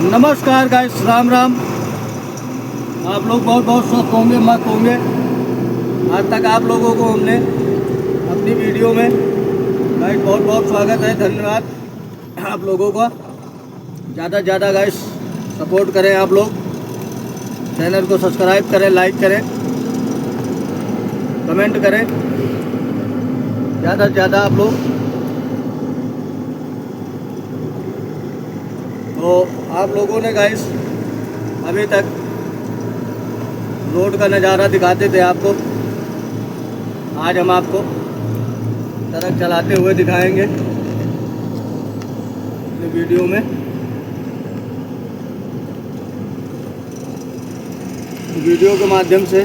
नमस्कार गाइस, राम राम। आप लोग बहुत बहुत स्वस्थ होंगे, मस्त होंगे। आज तक आप लोगों को हमने अपनी वीडियो में गाइस बहुत बहुत स्वागत है, धन्यवाद आप लोगों का। ज़्यादा से ज़्यादा गाइस सपोर्ट करें आप लोग, चैनल को सब्सक्राइब करें, लाइक करें, कमेंट करें ज़्यादा से ज़्यादा आप लोग। तो आप लोगों ने गाइस अभी तक रोड का नज़ारा दिखाते थे आपको, आज हम आपको ट्रक चलाते हुए दिखाएंगे अपने वीडियो में। वीडियो के माध्यम से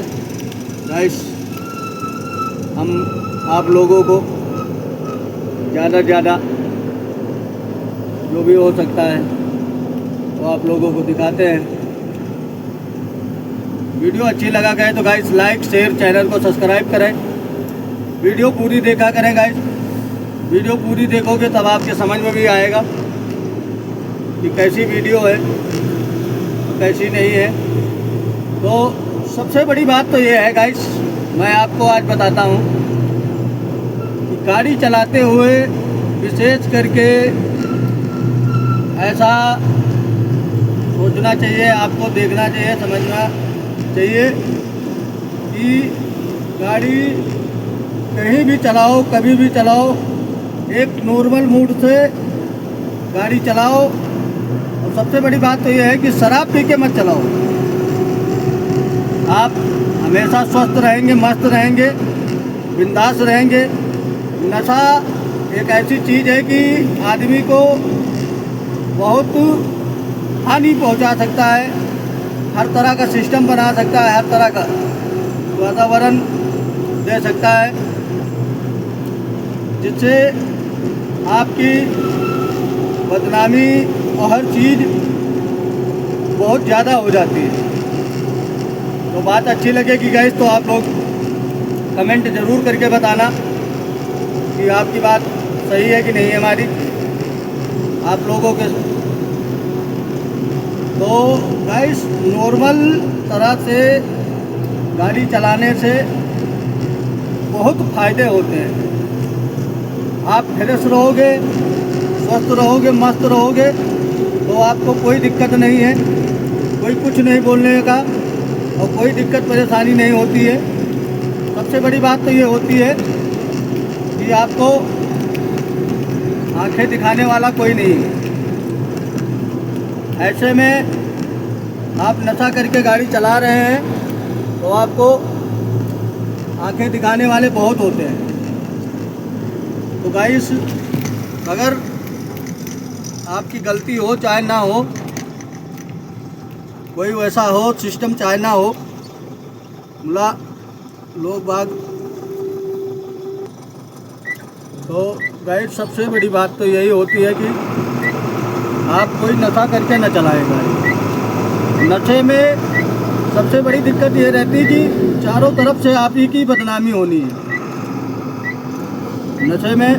गाइस हम आप लोगों को ज़्यादा से ज़्यादा जो भी हो सकता है तो आप लोगों को दिखाते हैं। वीडियो अच्छी लगा गए तो गाइस लाइक शेयर, चैनल को सब्सक्राइब करें। वीडियो पूरी देखा करें गाइस, वीडियो पूरी देखोगे तब आपके समझ में भी आएगा कि कैसी वीडियो है कैसी नहीं है। तो सबसे बड़ी बात तो ये है गाइस, मैं आपको आज बताता हूँ कि गाड़ी चलाते हुए विशेष करके ऐसा सोचना चाहिए, आपको देखना चाहिए, समझना चाहिए कि गाड़ी कहीं भी चलाओ, कभी भी चलाओ, एक नॉर्मल मूड से गाड़ी चलाओ। और सबसे बड़ी बात तो यह है कि शराब पी के मत चलाओ। आप हमेशा स्वस्थ रहेंगे, मस्त रहेंगे, बिंदास रहेंगे। नशा एक ऐसी चीज़ है कि आदमी को बहुत हानि पहुंचा सकता है, हर तरह का सिस्टम बना सकता है, हर तरह का वातावरण दे सकता है, जिससे आपकी बदनामी और हर चीज़ बहुत ज़्यादा हो जाती है। तो बात अच्छी लगेगी गाइस तो आप लोग कमेंट ज़रूर करके बताना कि आपकी बात सही है कि नहीं है हमारी, आप लोगों के। तो गाइस नॉर्मल तरह से गाड़ी चलाने से बहुत फ़ायदे होते हैं। आप फ्रेश रहोगे, स्वस्थ रहोगे, मस्त रहोगे, तो आपको कोई दिक्कत नहीं है, कोई कुछ नहीं बोलने का और कोई दिक्कत परेशानी नहीं होती है। सबसे बड़ी बात तो ये होती है कि आपको आंखें दिखाने वाला कोई नहीं है। ऐसे में आप नशा करके गाड़ी चला रहे हैं तो आपको आंखें दिखाने वाले बहुत होते हैं। तो गाइस अगर आपकी गलती हो चाहे ना हो, कोई वैसा हो सिस्टम चाहे ना हो, मुला लोग बाग, तो गाइस सबसे बड़ी बात तो यही होती है कि आप कोई नशा करके न चलाएं गाड़ी। नशे में सबसे बड़ी दिक्कत ये रहती है कि चारों तरफ से आप ही की बदनामी होनी है। नशे में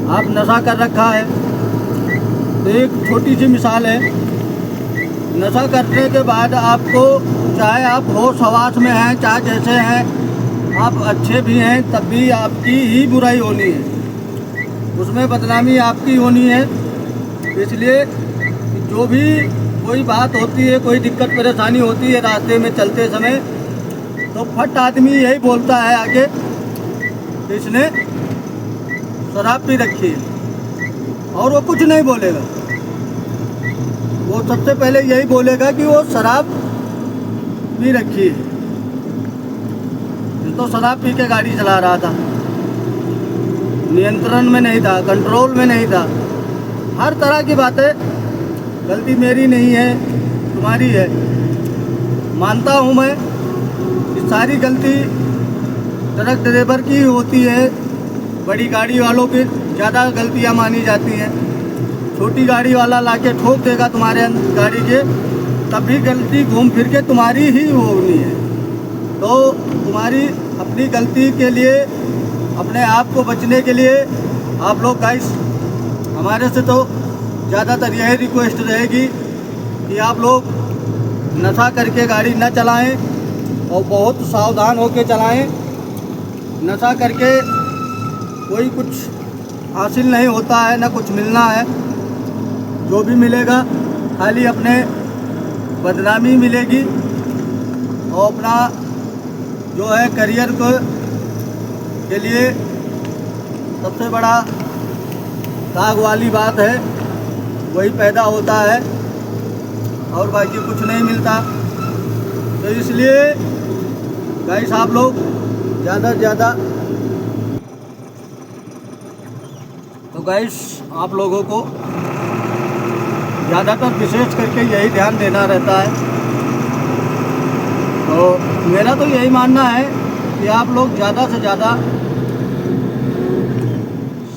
आप नशा कर रखा है तो एक छोटी सी मिसाल है, नशा करने के बाद आपको चाहे आप होश हवास में हैं, चाहे जैसे हैं, आप अच्छे भी हैं, तब भी आपकी ही बुराई होनी है, उसमें बदनामी आपकी होनी है। इसलिए जो भी कोई बात होती है, कोई दिक्कत परेशानी होती है रास्ते में चलते समय, तो फट आदमी यही बोलता है आगे कि इसने शराब पी रखी है, और वो कुछ नहीं बोलेगा। वो सबसे पहले यही बोलेगा कि वो शराब पी रखी है, तो शराब पी के गाड़ी चला रहा था, नियंत्रण में नहीं था, कंट्रोल में नहीं था। हर तरह की बातें, गलती मेरी नहीं है, तुम्हारी है। मानता हूँ मैं कि सारी गलती ट्रक ड्राइवर की होती है, बड़ी गाड़ी वालों की ज़्यादा गलतियाँ मानी जाती हैं। छोटी गाड़ी वाला लाके ठोक देगा तुम्हारे गाड़ी के, तब भी गलती घूम फिर के तुम्हारी ही होनी है। तो तुम्हारी अपनी गलती के लिए, अपने आप को बचने के लिए आप लोग गाइस हमारे से तो ज़्यादातर यही रिक्वेस्ट रहेगी कि आप लोग नशा करके गाड़ी न चलाएं और बहुत सावधान होकर चलाएं। नशा करके कोई कुछ हासिल नहीं होता है, न कुछ मिलना है। जो भी मिलेगा खाली अपने बदनामी मिलेगी और अपना जो है करियर को के लिए सबसे बड़ा दाग वाली बात है, वही पैदा होता है और बाकी कुछ नहीं मिलता। तो इसलिए गाइस आप लोग ज़्यादा से ज़्यादा आप लोगों को ज़्यादातर विशेष करके यही ध्यान देना रहता है। तो मेरा तो यही मानना है कि आप लोग ज़्यादा से ज़्यादा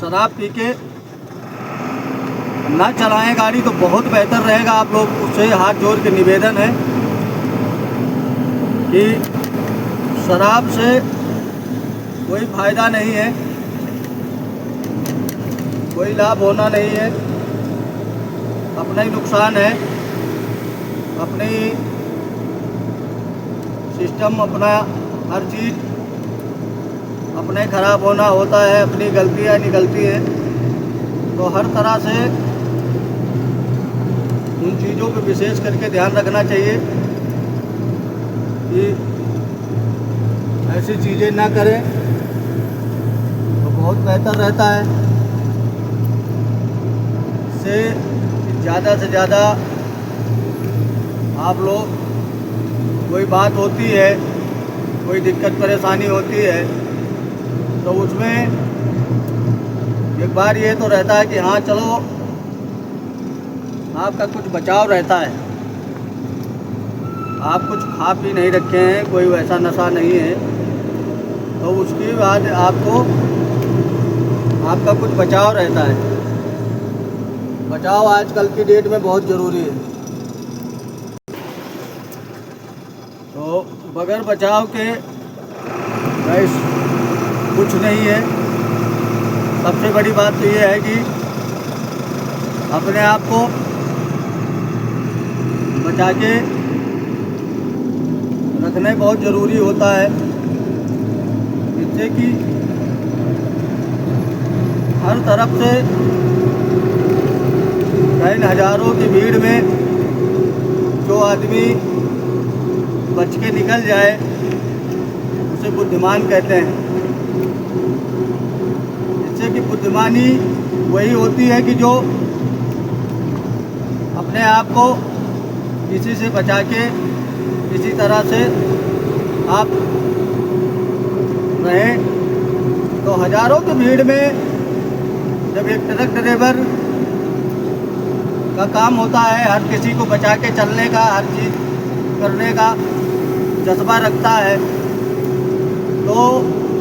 शराब पी के ना चलाएं गाड़ी तो बहुत बेहतर रहेगा। आप लोग उससे हाथ जोड़ के निवेदन है कि शराब से कोई फ़ायदा नहीं है, कोई लाभ होना नहीं है, अपना ही नुकसान है। अपनी सिस्टम अपना हर चीज़ अपने ख़राब होना होता है, अपनी गलतियाँ निकलती हैं। तो हर तरह से उन चीज़ों पे विशेष करके ध्यान रखना चाहिए कि ऐसी चीज़ें ना करें तो बहुत बेहतर रहता है। इससे ज़्यादा से ज़्यादा आप लोग कोई बात होती है, कोई दिक्कत परेशानी होती है तो उसमें एक बार ये तो रहता है कि हाँ चलो आपका कुछ बचाव रहता है। आप कुछ खा पी नहीं रखे हैं, कोई वैसा नशा नहीं है, तो उसके बाद आपका कुछ बचाव रहता है। बचाव आजकल की डेट में बहुत ज़रूरी है। तो बगैर बचाव के गैस कुछ नहीं है। सबसे बड़ी बात तो ये है कि अपने आप को बचा के रखना बहुत ज़रूरी होता है, जिससे कि हर तरफ से कई हज़ारों की भीड़ में जो आदमी बच के निकल जाए उसे बुद्धिमान कहते हैं। इससे कि बुद्धिमानी वही होती है कि जो अपने आप को किसी से बचा के किसी तरह से आप रहें। तो हज़ारों की भीड़ में जब एक ट्रक ड्राइवर का काम होता है हर किसी को बचा के चलने का, हर चीज़ करने का जज्बा रखता है, तो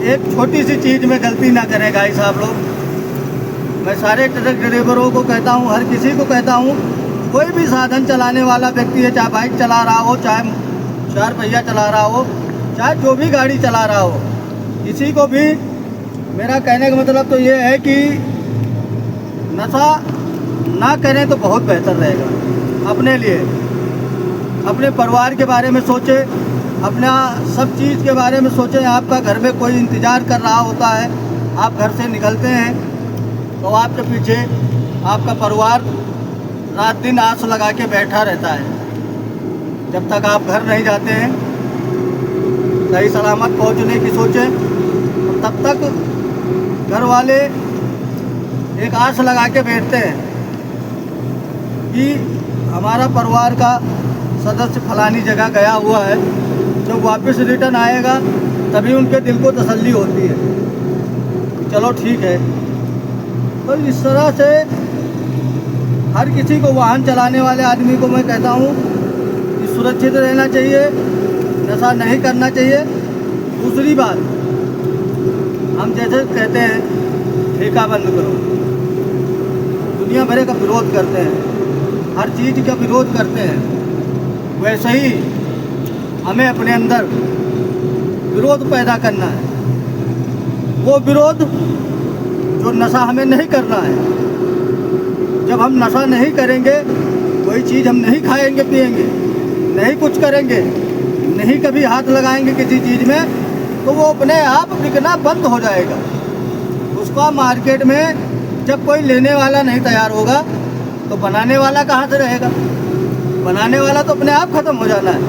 एक छोटी सी चीज़ में गलती ना करें गाइस आप लोग। मैं सारे ट्रक ड्राइवरों को कहता हूँ, हर किसी को कहता हूँ, कोई भी साधन चलाने वाला व्यक्ति है, चाहे बाइक चला रहा हो, चाहे 4 पहिया चला रहा हो, चाहे जो भी गाड़ी चला रहा हो, किसी को भी मेरा कहने का मतलब तो ये है कि नशा ना करें तो बहुत बेहतर रहेगा अपने लिए। अपने परिवार के बारे में सोचें, अपना सब चीज़ के बारे में सोचें। आपका घर में कोई इंतज़ार कर रहा होता है, आप घर से निकलते हैं तो आपके पीछे आपका परिवार रात दिन आस लगा के बैठा रहता है। जब तक आप घर नहीं जाते हैं सही सलामत पहुंचने की सोचें, तब तक घर वाले एक आस लगा के बैठते हैं कि हमारा परिवार का सदस्य फलानी जगह गया हुआ है, जब वापस रिटर्न आएगा तभी उनके दिल को तसल्ली होती है, चलो ठीक है। तो इस तरह से हर किसी को, वाहन चलाने वाले आदमी को मैं कहता हूँ कि सुरक्षित रहना चाहिए, नशा नहीं करना चाहिए। दूसरी बात, हम जैसे कहते हैं ठेका बंद करो, दुनिया भर का विरोध करते हैं, हर चीज़ का विरोध करते हैं, वैसे ही हमें अपने अंदर विरोध पैदा करना है। वो विरोध जो नशा हमें नहीं करना है। जब हम नशा नहीं करेंगे कोई चीज़ हम नहीं खाएंगे पिएंगे, नहीं कुछ करेंगे, नहीं कभी हाथ लगाएंगे किसी चीज़ में, तो वो अपने आप बिकना बंद हो जाएगा। उसका मार्केट में जब कोई लेने वाला नहीं तैयार होगा तो बनाने वाला कहाँ से रहेगा? बनाने वाला तो अपने आप ख़त्म हो जाना है।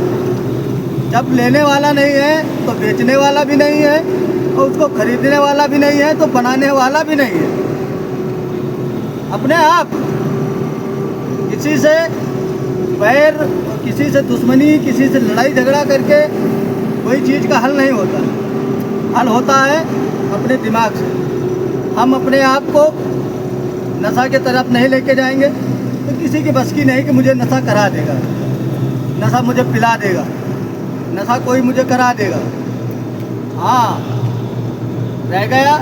जब लेने वाला नहीं है तो बेचने वाला भी नहीं है, और उसको खरीदने वाला भी नहीं है तो बनाने वाला भी नहीं है। अपने आप किसी से बैर, किसी से दुश्मनी, किसी से लड़ाई झगड़ा करके कोई चीज़ का हल नहीं होता। हल होता है अपने दिमाग से। हम अपने आप को नशा के तरफ नहीं लेके जाएंगे तो किसी की बस की नहीं कि मुझे नशा करा देगा, नशा मुझे पिला देगा, नशा कोई मुझे करा देगा। हाँ, रह गया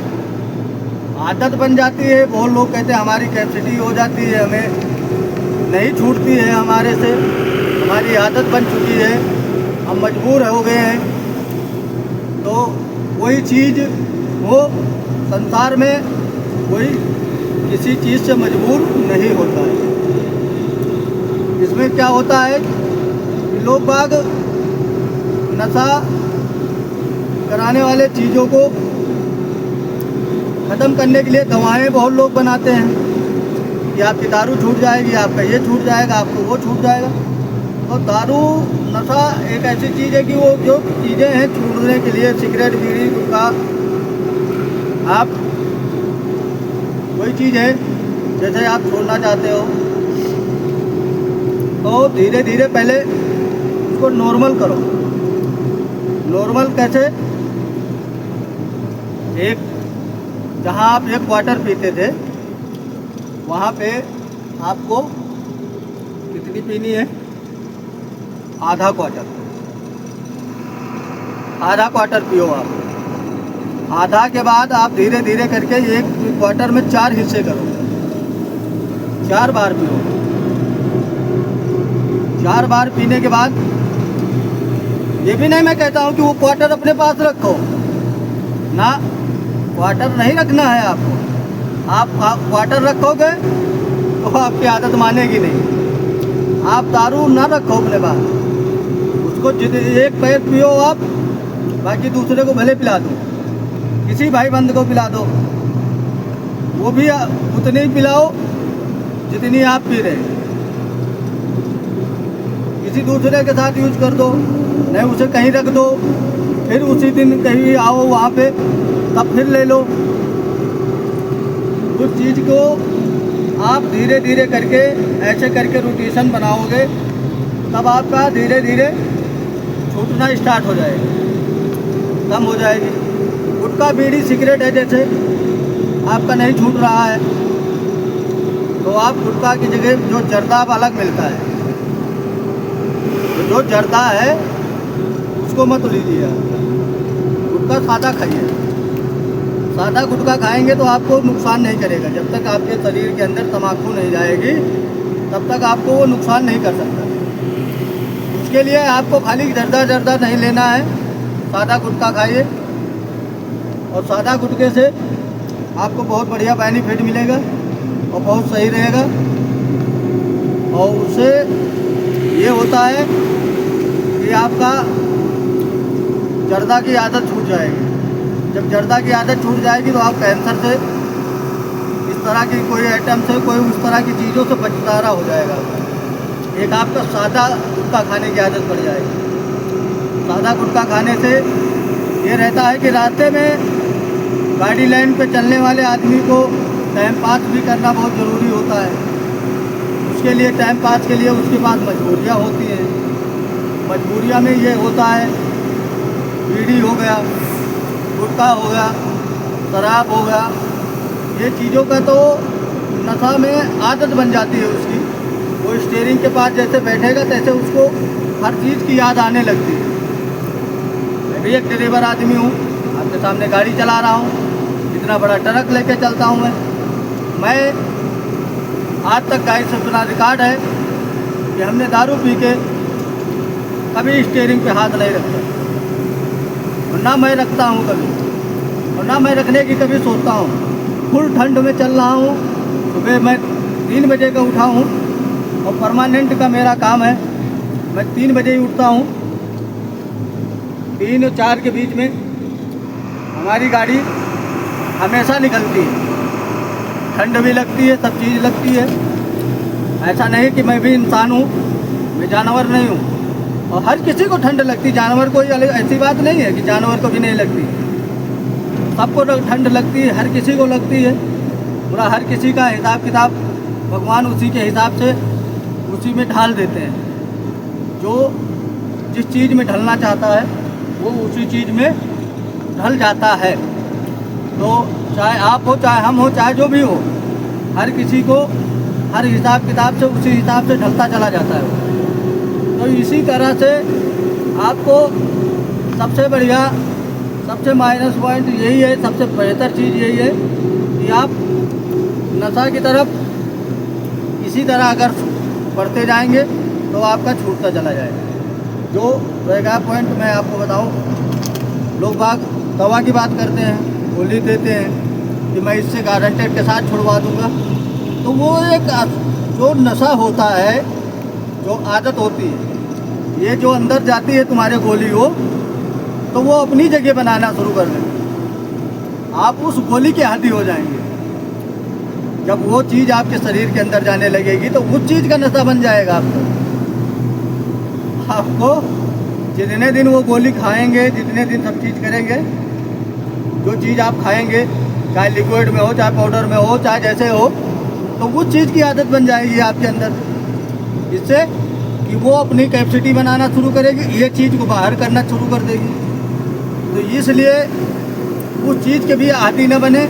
आदत बन जाती है। बहुत लोग कहते हैं हमारी कैपेसिटी हो जाती है, हमें नहीं छूटती है हमारे से, हमारी आदत बन चुकी है, हम मजबूर हो गए हैं। तो कोई चीज़ वो संसार में कोई किसी चीज़ से मजबूर नहीं होता है। इसमें क्या होता है कि लोग बाग नशा कराने वाले चीज़ों को ख़त्म करने के लिए दवाएं बहुत लोग बनाते हैं कि आपकी दारू छूट जाएगी, आपका ये छूट जाएगा, आपको वो छूट जाएगा। तो दारू नशा एक ऐसी चीज़ है कि वो जो चीज़ें हैं छूटने के लिए, सिगरेट, बीड़ी, गुटखा, आप कोई चीज़ है जैसे आप छोड़ना चाहते हो तो धीरे धीरे पहले उसको नॉर्मल करो। नॉर्मल कैसे? एक जहाँ आप एक क्वार्टर पीते थे वहाँ पे आपको कितनी पीनी है? आधा क्वार्टर। आधा क्वार्टर पियो आप। आधा के बाद आप धीरे धीरे करके एक क्वार्टर में 4 हिस्से करो, 4 बार पियो। 4 बार पीने के बाद ये भी नहीं मैं कहता हूँ कि वो क्वार्टर अपने पास रखो ना, क्वार्टर नहीं रखना है आपको। आप क्वार्टर रखोगे तो आपकी आदत मानेगी नहीं। आप दारू ना रखो अपने पास, उसको एक पैर पियो आप, बाकी दूसरे को भले पिला दो, किसी भाई बंद को पिला दो, वो भी उतनी ही पिलाओ जितनी आप पी रहे हैं। किसी दूसरे के साथ यूज कर दो, नहीं उसे कहीं रख दो, फिर उसी दिन कहीं आओ वहाँ पे तब फिर ले लो। उस चीज़ को आप धीरे धीरे करके ऐसे करके रोटेशन बनाओगे तब आपका धीरे धीरे छूटना स्टार्ट हो जाएगा, कम हो जाएगी। गुटखा, बीड़ी, सिगरेट है जैसे आपका नहीं छूट रहा है तो आप गुटखा की जगह जो जर्दा अलग मिलता है, जो जर्दा है उसको मत लीजिए। गुटखा सादा खाइए। सादा गुटखा खाएंगे तो आपको नुकसान नहीं करेगा। जब तक आपके शरीर के अंदर तम्बाकू नहीं जाएगी तब तक आपको वो नुकसान नहीं कर सकता। उसके लिए आपको खाली जर्दा नहीं लेना है, सादा गुटखा खाइए। और सादा गुटखे से आपको बहुत बढ़िया बेनिफिट मिलेगा और बहुत सही रहेगा। और उससे ये होता है कि आपका जर्दा की आदत छूट जाएगी। जब जर्दा की आदत छूट जाएगी तो आप कैंसर से, इस तरह की कोई आइटम से, कोई उस तरह की चीज़ों से बचतारा हो जाएगा। एक आपका सादा गुटखा खाने की आदत पड़ जाएगी। सादा गुटखा खाने से ये रहता है कि रास्ते में गाड़ी लाइन पे चलने वाले आदमी को टाइम पास भी करना बहुत ज़रूरी होता है। उसके लिए टाइम पास के लिए उसके पास मजबूरियाँ होती हैं। मजबूरियाँ में ये होता है बीड़ी हो गया, गुटखा हो गया, शराब हो गया, ये चीज़ों का तो नशा में आदत बन जाती है उसकी। वो स्टीयरिंग के पास जैसे बैठेगा तैसे उसको हर चीज़ की याद आने लगती है। मैं भी एक ड्राइवर आदमी हूँ, आपके सामने गाड़ी चला रहा हूँ, इतना बड़ा ट्रक लेके चलता हूँ मैं आज तक गाड़ी से सुना रिकॉर्ड है कि हमने दारू पी के कभी स्टीयरिंग पे हाथ नहीं रखता, और ना मैं रखता हूँ कभी, और ना मैं रखने की कभी सोचता हूँ। फुल ठंड में चल रहा हूँ, सुबह मैं 3 बजे का उठा हूँ, और परमानेंट का मेरा काम है। मैं 3 बजे ही उठता हूँ। 3 और 4 के बीच में हमारी गाड़ी हमेशा निकलती है। ठंड भी लगती है, सब चीज़ लगती है। ऐसा नहीं कि मैं भी इंसान हूँ, मैं जानवर नहीं हूँ। और हर किसी को ठंड लगती, जानवर कोई ऐसी बात नहीं है कि जानवर को भी नहीं लगती। सबको ठंड लगती है, हर किसी को लगती है। पूरा हर किसी का हिसाब किताब भगवान उसी के हिसाब से उसी में ढाल देते हैं। जो जिस चीज़ में ढलना चाहता है वो उसी चीज़ में ढल जाता है। तो चाहे आप हो, चाहे हम हो, चाहे जो भी हो, हर किसी को हर हिसाब किताब से उसी हिसाब से ढलता चला जाता है। तो इसी तरह से आपको सबसे बढ़िया, सबसे माइनस पॉइंट यही है, सबसे बेहतर चीज़ यही है कि आप नशा की तरफ इसी तरह अगर बढ़ते जाएंगे तो आपका छूटता चला जाएगा। जो रहेगा पॉइंट मैं आपको बताऊं, लोग बाग दवा की बात करते हैं, गोली देते हैं कि मैं इससे गारंटेड के साथ छुड़वा दूंगा। तो वो एक जो नशा होता है, जो आदत होती है, ये जो अंदर जाती है तुम्हारे गोली हो, तो वो अपनी जगह बनाना शुरू कर दें। आप उस गोली के आदी हो जाएंगे। जब वो चीज़ आपके शरीर के अंदर जाने लगेगी तो उस चीज़ का नशा बन जाएगा आपको। जितने दिन वो गोली खाएंगे, जितने दिन सब चीज़ करेंगे, जो चीज़ आप खाएंगे, चाहे लिक्विड में हो, चाहे पाउडर में हो, चाहे जैसे हो, तो वो चीज़ की आदत बन जाएगी आपके अंदर। इससे कि वो अपनी कैपेसिटी बनाना शुरू करेगी, ये चीज़ को बाहर करना शुरू कर देगी। तो इसलिए उस चीज़ के भी आदी न बने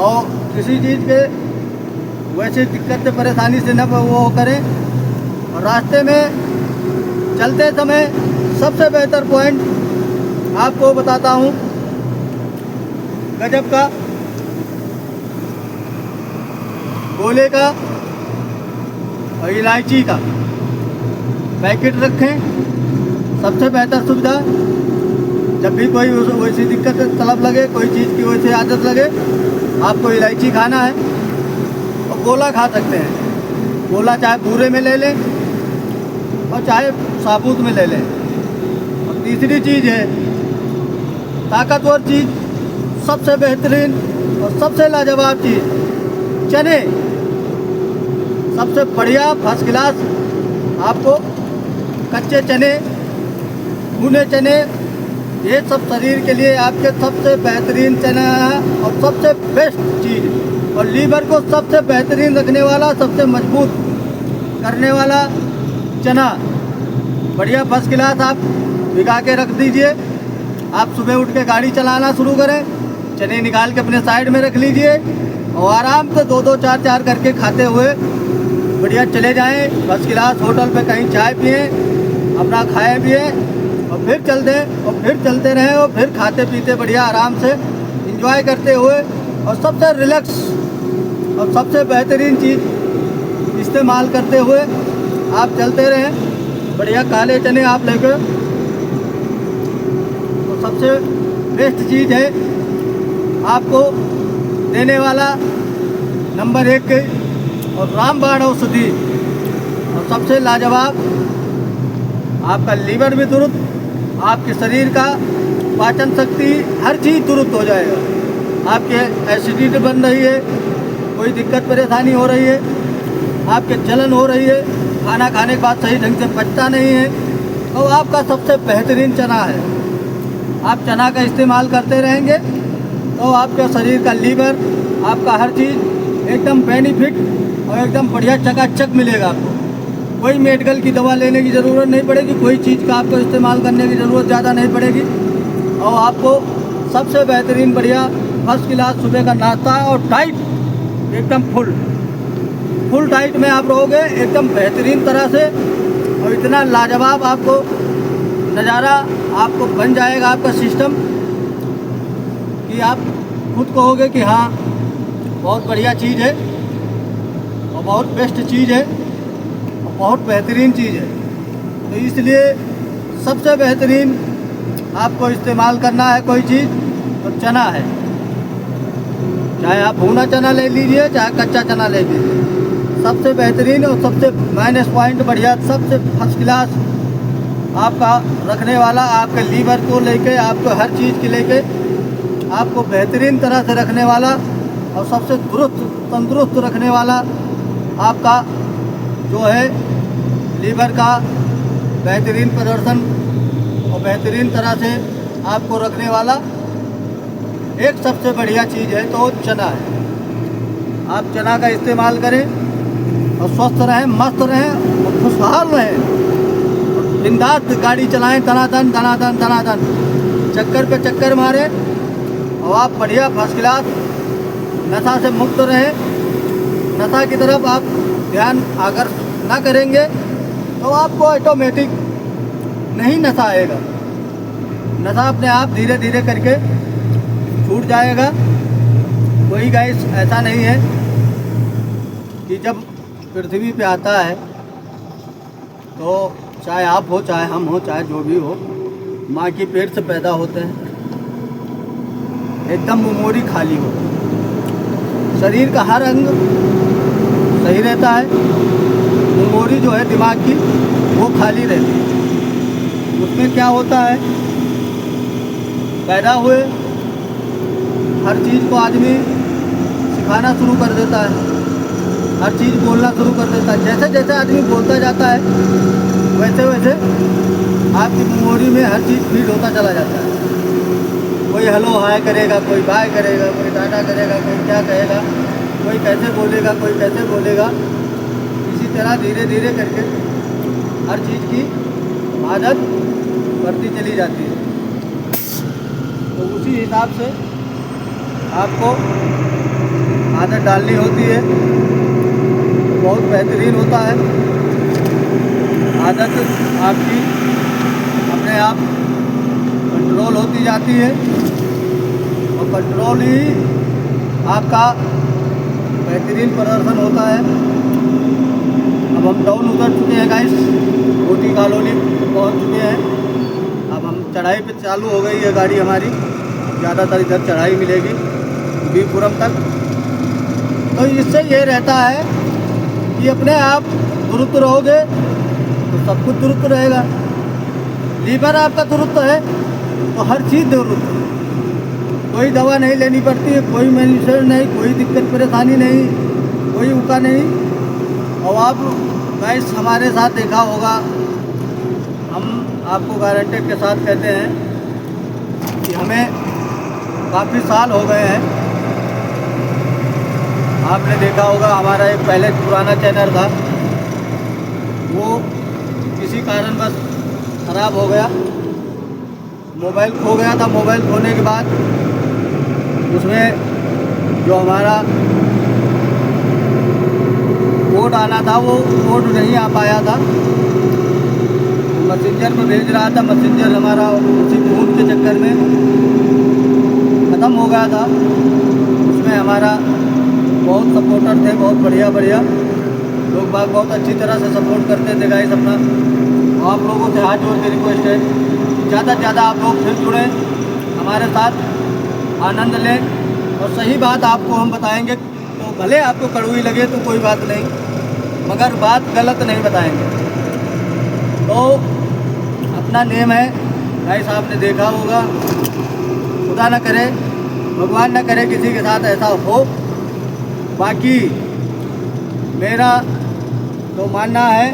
और किसी चीज़ के वैसे दिक्कत परेशानी से न वो करें। और रास्ते में चलते समय सबसे बेहतर पॉइंट आपको बताता हूँ, गजब का, गोले का और इलायची का पैकेट रखें। सबसे बेहतर सुविधा, जब भी कोई वैसी दिक्कत तलब लगे, कोई चीज़ की वैसे आदत लगे, आपको इलायची खाना है और गोला खा सकते हैं। गोला चाहे पूरे में ले लें और चाहे साबुत में ले लें। और तीसरी चीज़ है ताकतवर चीज़, सबसे बेहतरीन और सबसे लाजवाब चीज़, चने। सबसे बढ़िया फर्स्ट क्लास आपको कच्चे चने, भुने चने, ये सब शरीर के लिए आपके सबसे बेहतरीन चना है और सबसे बेस्ट चीज़। और लीवर को सबसे बेहतरीन रखने वाला, सबसे मजबूत करने वाला चना, बढ़िया फर्स्ट क्लास आप भिगा के रख दीजिए। आप सुबह उठ के गाड़ी चलाना शुरू करें, चने निकाल के अपने साइड में रख लीजिए और आराम से 2-2, 4-4 करके खाते हुए बढ़िया चले जाएं। फर्स्ट क्लास होटल पे कहीं चाय पिए, अपना खाएं पिए और फिर चल दें और फिर चलते रहें और फिर खाते पीते बढ़िया आराम से एंजॉय करते हुए। और सबसे रिलैक्स और सबसे बेहतरीन चीज़ इस्तेमाल करते हुए आप चलते रहें। बढ़िया काले चने आप लेकर, तो सबसे बेस्ट चीज़ है आपको देने वाला नंबर 1 और रामबाण औषधि। और सबसे लाजवाब, आपका लीवर भी दुरुस्त, आपके शरीर का पाचन शक्ति, हर चीज़ दुरुस्त हो जाएगा। आपके एसिडिटी बन रही है, कोई दिक्कत परेशानी हो रही है, आपके जलन हो रही है, खाना खाने के बाद सही ढंग से पचता नहीं है, तो आपका सबसे बेहतरीन चना है। आप चना का इस्तेमाल करते रहेंगे तो आपके शरीर का लीवर, आपका हर चीज़ एकदम बेनिफिट और एकदम बढ़िया चकाचक मिलेगा आपको। कोई मेडिकल की दवा लेने की ज़रूरत नहीं पड़ेगी, कोई चीज़ का आपको इस्तेमाल करने की ज़रूरत ज़्यादा नहीं पड़ेगी। और आपको सबसे बेहतरीन बढ़िया फर्स्ट क्लास सुबह का नाश्ता और डाइट एकदम फुल डाइट में आप रहोगे एकदम बेहतरीन तरह से। और इतना लाजवाब आपको नज़ारा आपको बन जाएगा आपका सिस्टम कि आप खुद कहोगे कि हाँ बहुत बढ़िया चीज़ है और बहुत बेस्ट चीज़ है और बहुत बेहतरीन चीज़ है। तो इसलिए सबसे बेहतरीन आपको इस्तेमाल करना है कोई चीज़ तो चना है। चाहे आप भुना चना ले लीजिए, चाहे कच्चा चना ले लीजिए, सबसे बेहतरीन और सबसे माइनस पॉइंट बढ़िया, सबसे फर्स्ट क्लास आपका रखने वाला, आपके लीवर को लेके, आपको हर चीज़ के लेके आपको बेहतरीन तरह से रखने वाला और सबसे तंदुरुस्त रखने वाला आपका जो है लीवर का बेहतरीन प्रदर्शन और बेहतरीन तरह से आपको रखने वाला एक सबसे बढ़िया चीज़ है तो चना है। आप चना का इस्तेमाल करें और स्वस्थ रहें, मस्त रहें और खुशहाल रहें, बिंदास गाड़ी चलाएं, धनाधन धनाधन धनाधन, चक्कर पे चक्कर मारें और आप बढ़िया फर्स्ट क्लास नशा से मुक्त रहें। नशा की तरफ आप ध्यान अगर ना करेंगे तो आपको ऑटोमेटिक नहीं नशा आएगा, नशा अपने आप धीरे धीरे करके छूट जाएगा। कोई गाइस ऐसा नहीं है कि जब पृथ्वी पे आता है तो चाहे आप हो, चाहे हम हो, चाहे जो भी हो, माँ की पेट से पैदा होते हैं, एकदम मेमोरी खाली हो, शरीर का हर अंग सही रहता है, मेमोरी जो है दिमाग की वो खाली रहती है। उसमें क्या होता है, पैदा हुए हर चीज़ को आदमी सिखाना शुरू कर देता है, हर चीज़ बोलना शुरू कर देता है। जैसे जैसे आदमी बोलता जाता है वैसे वैसे आपकी मेमोरी में हर चीज़ फीड होता चला जाता है। कोई हेलो हाय करेगा, कोई बाय करेगा, कोई टाटा करेगा, कोई क्या कहेगा, कोई कैसे बोलेगा, कोई कैसे बोलेगा। इसी तरह धीरे धीरे करके हर चीज़ की आदत बढ़ती चली जाती है। तो उसी हिसाब से आपको आदत डालनी होती है, तो बहुत बेहतरीन होता है। आदत आपकी अपने आप कंट्रोल होती जाती है और कंट्रोल ही आपका बेहतरीन प्रदर्शन होता है। अब हम डाउन उतर चुके हैं गाइस, कोटी कॉलोनी पहुंच चुके हैं। अब हम चढ़ाई पे चालू हो गई है गाड़ी हमारी, ज़्यादातर इधर चढ़ाई मिलेगी बीपुरम तक। तो इससे ये रहता है कि अपने आप दुरुस्त रहोगे तो सब कुछ दुरुस्त रहेगा। लीवर आपका दुरुस्त है तो हर चीज़ दुरुस्त है, कोई दवा नहीं लेनी पड़ती है, कोई मेडिसिन नहीं, कोई दिक्कत परेशानी नहीं, कोई उका नहीं। और आप गाइस हमारे साथ देखा होगा, हम आपको गारंटेड के साथ कहते हैं कि हमें काफ़ी साल हो गए हैं। आपने देखा होगा हमारा एक पहले पुराना चैनल था, वो किसी कारणवश ख़राब हो गया, मोबाइल खो गया था। मोबाइल खोने के बाद उसमें जो हमारा कोड आना था वो कोड नहीं आ पाया था। मैसेंजर में भेज रहा था, मैसेंजर हमारा उसी फोन के चक्कर में ख़त्म हो गया था। उसमें हमारा बहुत सपोर्टर थे, बहुत बढ़िया बढ़िया लोग बाग बहुत अच्छी तरह से सपोर्ट करते थे गाइस अपना। आप लोगों से हाथ जोड़ के रिक्वेस्ट है, ज़्यादा से ज़्यादा आप लोग फिर जुड़ें हमारे साथ, आनंद लें और सही बात आपको हम बताएंगे। तो भले आपको कड़वी लगे तो कोई बात नहीं, मगर बात गलत नहीं बताएंगे। तो अपना नेम है गाइस, आपने देखा होगा, खुदा न करे, भगवान न करे किसी के साथ ऐसा हो। बाकी मेरा तो मानना है,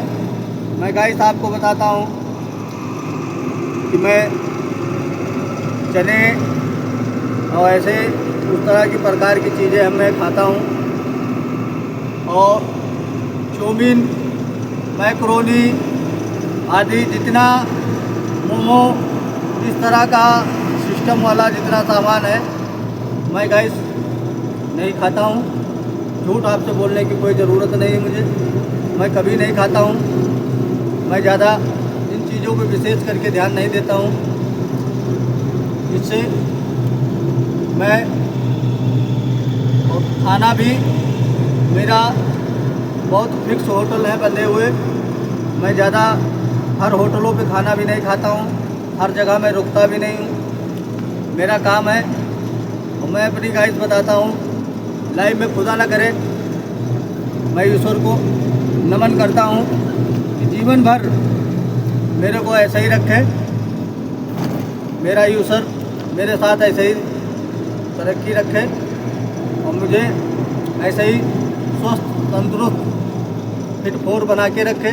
मैं गाइस आपको बताता हूँ कि मैं चने और ऐसे उस तरह की प्रकार की चीज़ें मैं खाता हूँ, और चाउमीन, मैक्रोनी आदि जितना मोमो, इस तरह का सिस्टम वाला जितना सामान है मैं गाइस नहीं खाता हूँ। झूठ आपसे बोलने की कोई ज़रूरत नहीं है मुझे, मैं कभी नहीं खाता हूँ। मैं ज़्यादा इन चीज़ों पर विशेष करके ध्यान नहीं देता हूँ। इससे मैं और खाना भी मेरा बहुत फिक्स होटल है बंधे हुए, मैं ज़्यादा हर होटलों पे खाना भी नहीं खाता हूँ, हर जगह मैं रुकता भी नहीं हूँ। मेरा काम है और मैं अपनी गाइस बताता हूँ, लाइफ में खुदा ना करे मैं ईश्वर को नमन करता हूँ कि जीवन भर मेरे को ऐसा ही रखे, मेरा ईश्वर मेरे साथ ऐसे ही तरक्की रखे और मुझे ऐसे ही स्वस्थ तंदुरुस्त फिट फोर बना के रखे।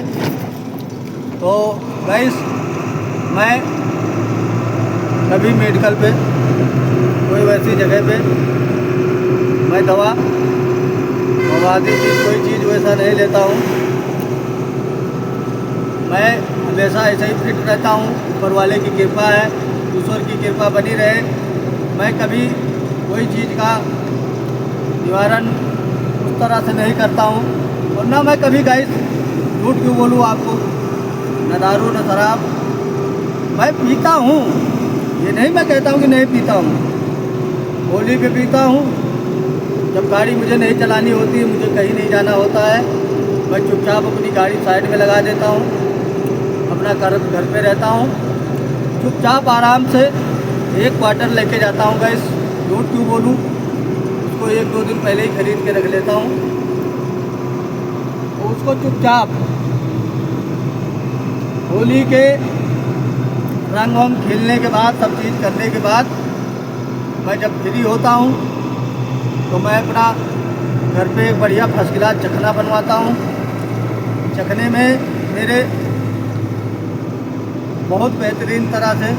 तो गाइस, मैं कभी मेडिकल पे कोई वैसी जगह पे मैं दवा आदि चीज़ कोई चीज़ वैसा नहीं लेता हूँ। मैं हमेशा ऐसे ही फिट रहता हूँ। ऊपर वाले की कृपा है, ईश्वर की कृपा बनी रहे। मैं कभी कोई चीज़ का निवारण उस तरह से नहीं करता हूँ। और ना मैं कभी गाइस झूठ क्यों बोलूँ आपको, न दारू न शराब मैं पीता हूँ। ये नहीं मैं कहता हूँ कि नहीं पीता हूँ, होली पे पीता हूँ। जब गाड़ी मुझे नहीं चलानी होती, मुझे कहीं नहीं जाना होता है, मैं चुपचाप अपनी गाड़ी साइड में लगा देता हूँ, अपना घर पे रहता हूँ, चुपचाप आराम से एक क्वार्टर लेके जाता हूँ। गैस झूठ क्यों बोलूँ, उसको 1-2 दिन पहले ही खरीद के रख लेता हूँ। तो उसको चुपचाप होली के रंग वंग खेलने के बाद, सब चीज़ करने के बाद मैं जब फ्री होता हूँ तो मैं अपना घर पे एक बढ़िया फर्स्ट क्लास चखना बनवाता हूँ। चखने में मेरे बहुत बेहतरीन तरह से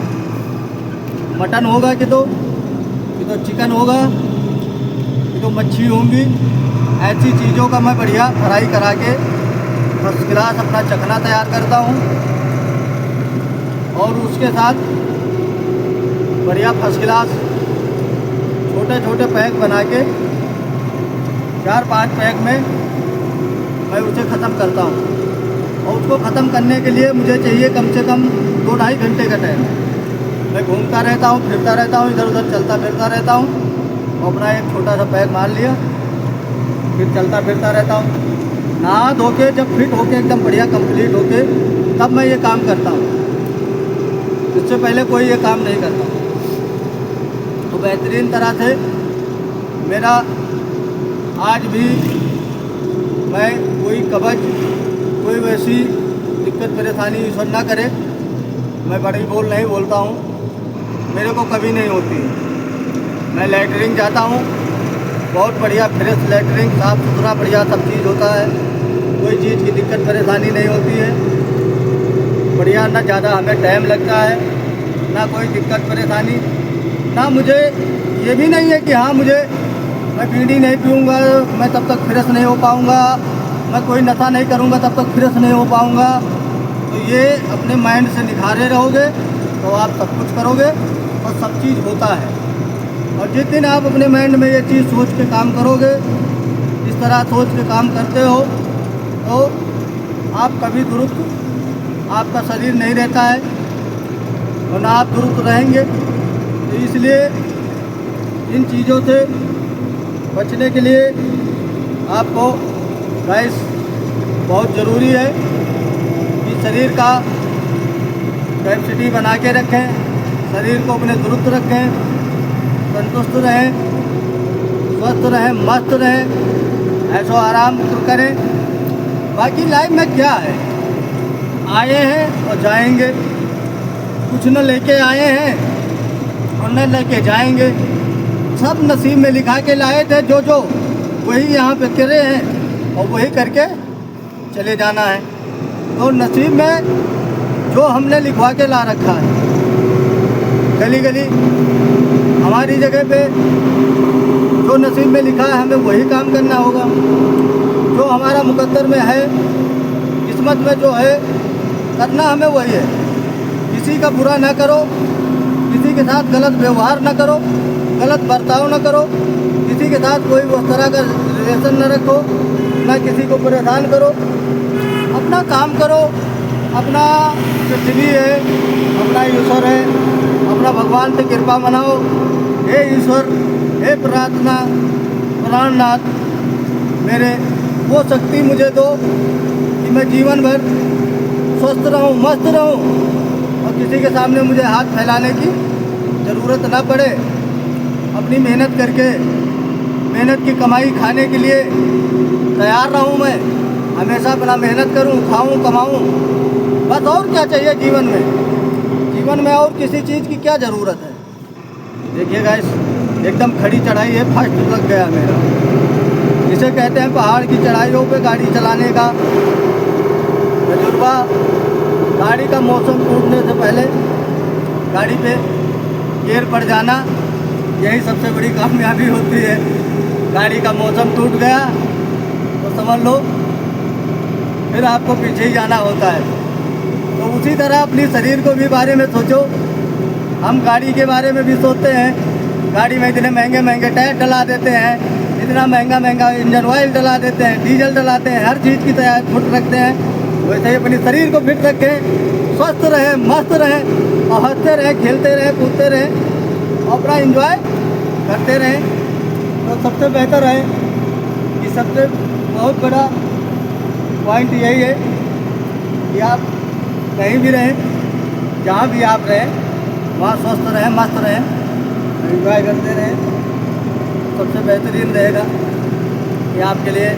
मटन होगा कि तो चिकन होगा कि तो मच्छी होंगी, ऐसी चीज़ों का मैं बढ़िया फ्राई करा के फर्स्ट क्लास अपना चखना तैयार करता हूँ। और उसके साथ बढ़िया फर्स्ट क्लास छोटे छोटे पैक बना के 4-5 पैक में मैं उसे ख़त्म करता हूँ। और उसको ख़त्म करने के लिए मुझे चाहिए कम से कम 2-2.5 घंटे का टाइम। मैं घूमता रहता हूँ, फिरता रहता हूँ, इधर उधर चलता फिरता रहता हूँ। और अपना एक छोटा सा पैक मार लिया, फिर चलता फिरता रहता हूँ। नहा धो के जब फिट होके एकदम बढ़िया कंप्लीट होके तब मैं ये काम करता हूँ, इससे पहले कोई ये काम नहीं करता। तो बेहतरीन तरह से मेरा आज भी मैं कोई कब्ज, कोई वैसी दिक्कत परेशानी ईश्वर ना करे, मैं बड़ी बोल नहीं बोलता हूँ, मेरे को कभी नहीं होती। मैं लैटरिन जाता हूँ, बहुत बढ़िया फ्रेश लैटरिन, साफ़ सुथरा बढ़िया सब चीज़ होता है, कोई चीज़ की दिक्कत परेशानी नहीं होती है। बढ़िया, ना ज़्यादा हमें टाइम लगता है, ना कोई दिक्कत परेशानी, ना मुझे ये भी नहीं है कि हाँ मैं बीड़ी नहीं पीऊँगा मैं तब तक फ्रेश नहीं हो पाऊँगा, मैं कोई नशा नहीं करूँगा तब तक फ्रेश नहीं हो पाऊँगा। तो ये अपने माइंड से निखारे रहोगे तो आप सब कुछ करोगे और सब चीज़ होता है। और जिस दिन आप अपने माइंड में ये चीज़ सोच के काम करोगे, इस तरह सोच के काम करते हो, तो आप कभी दुरुस्त, आपका शरीर नहीं रहता है और ना आप दुरुस्त रहेंगे। तो इसलिए इन चीज़ों से बचने के लिए आपको गाइस बहुत ज़रूरी है कि शरीर का कैपेसिटी बना के रखें, शरीर को अपने दुरुस्त रखें, संतुष्ट रहें, स्वस्थ रहें, मस्त रहें, ऐशो आराम करें। बाकी लाइफ में क्या है, आए हैं और जाएंगे, कुछ न लेके आए हैं और न लेके जाएंगे। सब नसीब में लिखा के लाए थे, जो वही यहाँ पे करे हैं और वही करके चले जाना है। तो नसीब में जो हमने लिखवा के ला रखा है, गली गली हमारी जगह पे जो नसीब में लिखा है हमें वही काम करना होगा। जो हमारा मुकद्दर में है, किस्मत में जो है करना हमें वही है। किसी का बुरा ना करो, किसी के साथ गलत व्यवहार ना करो, गलत बर्ताव न करो, किसी के साथ कोई उस तरह का रिलेशन न रखो, ना किसी को परेशान करो, अपना काम करो। अपना पृथ्वी है, अपना ईश्वर है, अपना भगवान से कृपा मनाओ। हे ईश्वर, हे प्रार्थना प्राणनाथ, मेरे वो शक्ति मुझे दो कि मैं जीवन भर स्वस्थ रहूं, मस्त रहूं और किसी के सामने मुझे हाथ फैलाने की ज़रूरत ना पड़े। अपनी मेहनत करके मेहनत की कमाई खाने के लिए तैयार रहूं मैं, हमेशा अपना मेहनत करूं, खाऊं, कमाऊं, बस और क्या चाहिए जीवन में। जीवन में और किसी चीज़ की क्या ज़रूरत है। देखिए गाइस, एकदम खड़ी चढ़ाई है, फर्स्ट लग गया मेरा। इसे कहते हैं पहाड़ की चढ़ाइयों पे गाड़ी चलाने का तजुर्बा। गाड़ी का मौसम टूटने से पहले गाड़ी पे गियर पड़ जाना, यही सबसे बड़ी कामयाबी होती है। गाड़ी का मौसम टूट गया तो समझ लो फिर आपको पीछे ही जाना होता है। तो उसी तरह अपनी शरीर को भी बारे में सोचो। हम गाड़ी के बारे में भी सोचते हैं, गाड़ी में इतने महंगे महंगे टायर डला देते हैं, इतना महंगा महंगा इंजन ऑयल डला देते हैं, डीजल डलाते हैं, हर चीज़ की तैयार फिट रखते हैं। वैसे ही अपने शरीर को फिट रखें, स्वस्थ रहें, मस्त रहें और हंसते रहें, खेलते रहें, कूदते रहें और अपना एंजॉय करते रहें। तो सबसे बेहतर है कि सबसे बहुत बड़ा पॉइंट यही है कि आप कहीं भी रहें, जहाँ भी आप रहें, वहाँ स्वस्थ रहें, मस्त रहें, एंजॉय करते रहें। सबसे बेहतरीन रहेगा कि आपके लिए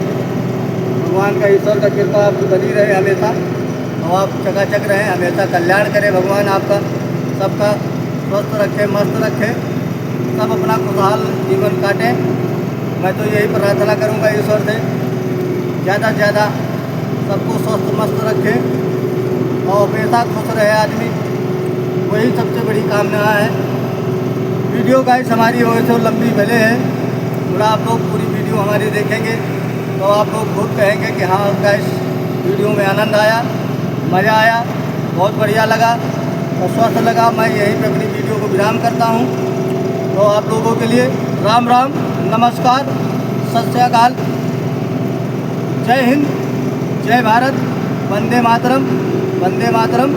भगवान का, ईश्वर का कृपा आपकी बनी रहे हमेशा और आप चकाचक रहें, हमेशा कल्याण करें भगवान आपका, सबका स्वस्थ रखे, मस्त रखे, सब अपना खुशहाल जीवन काटें। मैं तो यही प्रार्थना करूँगा ईश्वर से, ज़्यादा से ज़्यादा सबको स्वस्थ मस्त रखे और हमेशा खुश रहे आदमी, वही सबसे बड़ी कामना है। वीडियो गाइस हमारी हो तो लंबी भले है, थोड़ा आप लोग पूरी वीडियो हमारी देखेंगे तो आप लोग खुद कहेंगे कि हाँ गाइस वीडियो में आनंद आया, मज़ा आया, बहुत बढ़िया लगा और स्वस्थ लगा। मैं यहीं पे अपनी वीडियो को विराम करता हूँ। तो आप लोगों के लिए राम राम, नमस्कार, सत श्री अकाल, जय हिंद, जय भारत, वंदे मातरम, वंदे मातरम,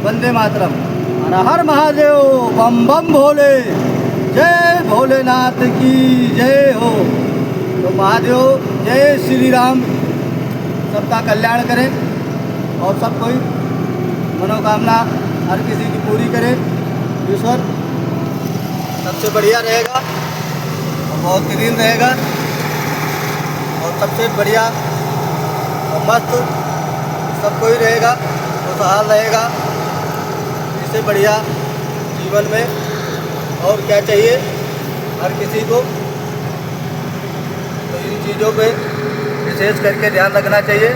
वंदे मातरम, हर हर महादेव, बम बम भोले, जय भोलेनाथ की जय हो। तो महादेव जय श्री राम, सबका कल्याण करें और सब कोई मनोकामना हर किसी की पूरी करे। ईश्वर सबसे बढ़िया रहेगा और बहुत बेहतरीन रहेगा और सबसे बढ़िया और मस्त सब कोई रहेगा, खुशहाल रहेगा। इससे बढ़िया जीवन में और क्या चाहिए हर किसी को। तो इन चीज़ों पे विशेष करके ध्यान रखना चाहिए।